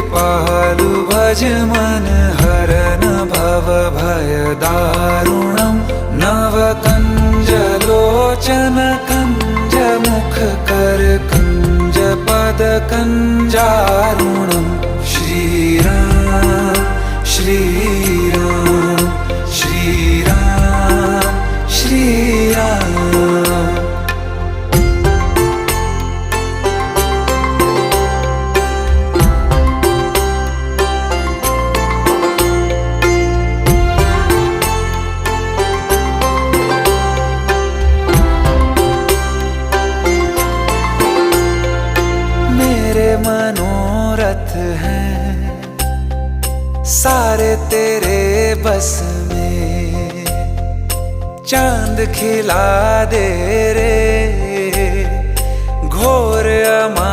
कृपालु भज मन हरन भव भय दारुणम नव कंज लोचन कंज मुख कर कंज पद कंजारुणम श्रीराम श्रीराम श्रीराम श्रीराम। मेरे मनोरथ हैं सारे तेरे बस में, चांद खिला दे रे घोर अमा